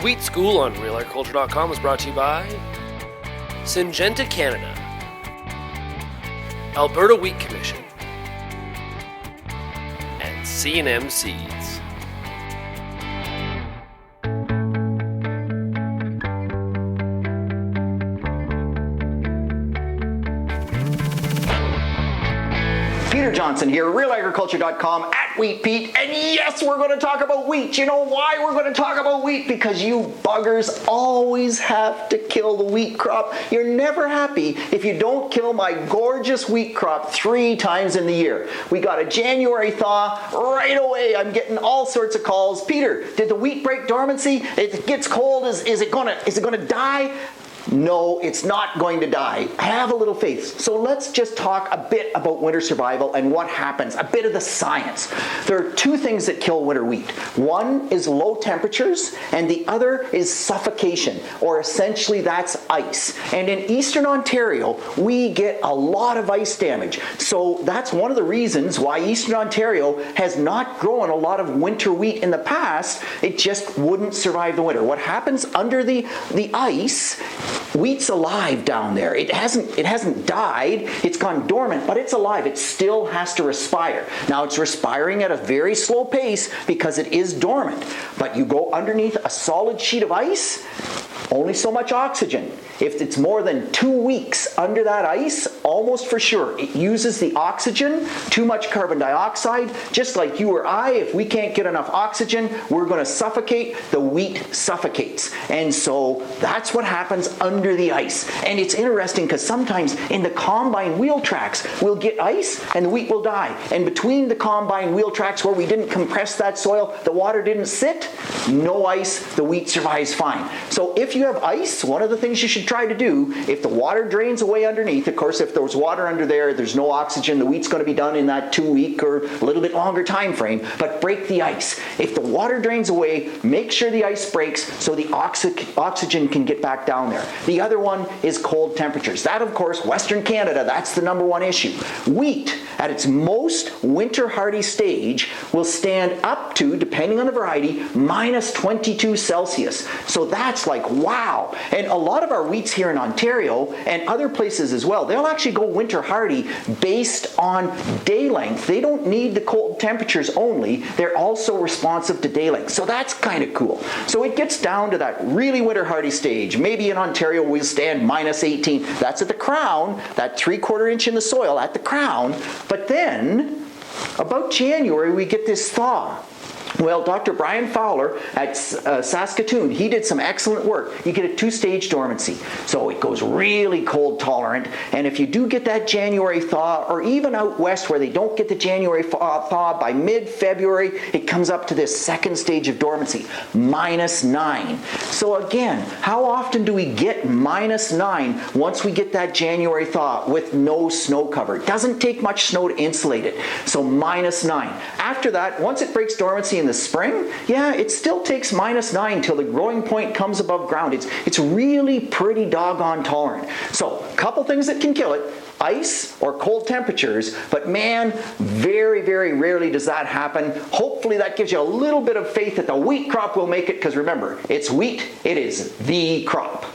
Wheat School on RealAgriculture.com is brought to you by Syngenta Canada, Alberta Wheat Commission, and C&M Seeds. Peter Johnson here, RealAgriculture.com, at Wheat Pete, and yes, we're going to talk about wheat. You know why we're going to talk about wheat? Because you buggers always have to kill the wheat crop. You're never happy if you don't kill my gorgeous wheat crop 3 times in the year. We got a January thaw right away. I'm getting all sorts of calls. Peter, did the wheat break dormancy? It gets cold. Is it gonna die? No, it's not going to die. Have a little faith. So let's just talk a bit about winter survival and what happens, a bit of the science. There are 2 things that kill winter wheat. One is low temperatures, and the other is suffocation, or essentially that's ice. And in eastern Ontario, we get a lot of ice damage. So that's one of the reasons why eastern Ontario has not grown a lot of winter wheat in the past. It just wouldn't survive the winter. What happens under the ice? Wheat's alive down there. It hasn't died. It's gone dormant, but it's alive. It still has to respire. Now it's respiring at a very slow pace because it is dormant. But you go underneath a solid sheet of ice, only so much oxygen. If it's more than 2 weeks under that ice, almost for sure, it uses the oxygen, too much carbon dioxide. Just like you or I, if we can't get enough oxygen, we're going to suffocate. The wheat suffocates. And so that's what happens under the ice. And it's interesting because sometimes in the combine wheel tracks, we'll get ice and the wheat will die. And between the combine wheel tracks where we didn't compress that soil, the water didn't sit, no ice, the wheat survives fine. So if you have ice, one of the things you should try to do, if the water drains away underneath, of course if there's water under there, there's no oxygen, the wheat's going to be done in that 2-week or a little bit longer time frame, but break the ice. If the water drains away, make sure the ice breaks so the oxygen can get back down there. The other one is cold temperatures. That, of course, Western Canada, that's the #1 issue. Wheat, at its most winter hardy stage, will stand up to, depending on the variety, minus 22 Celsius. So that's like, wow. And a lot of our wheats here in Ontario and other places as well, they'll actually go winter hardy based on day length. They don't need the cold temperatures only. They're also responsive to day length. So that's kind of cool. So it gets down to that really winter hardy stage. Maybe in Ontario we'll stand minus 18. That's at the crown, that 3/4 inch in the soil at the crown. But then, about January, we get this thaw. Well, Dr. Brian Fowler at Saskatoon, he did some excellent work. You get a 2-stage dormancy. So it goes really cold tolerant. And if you do get that January thaw, or even out west where they don't get the January thaw, by mid-February, it comes up to this 2nd stage of dormancy, -9. So again, how often do we get -9 once we get that January thaw with no snow cover? It doesn't take much snow to insulate it. So -9. After that, once it breaks dormancy in the spring, yeah, it still takes -9 till the growing point comes above ground. It's really pretty doggone tolerant. So, a couple things that can kill it: ice or cold temperatures, but man, very, very rarely does that happen. Hopefully that gives you a little bit of faith that the wheat crop will make it, because remember, it's wheat, it is the crop.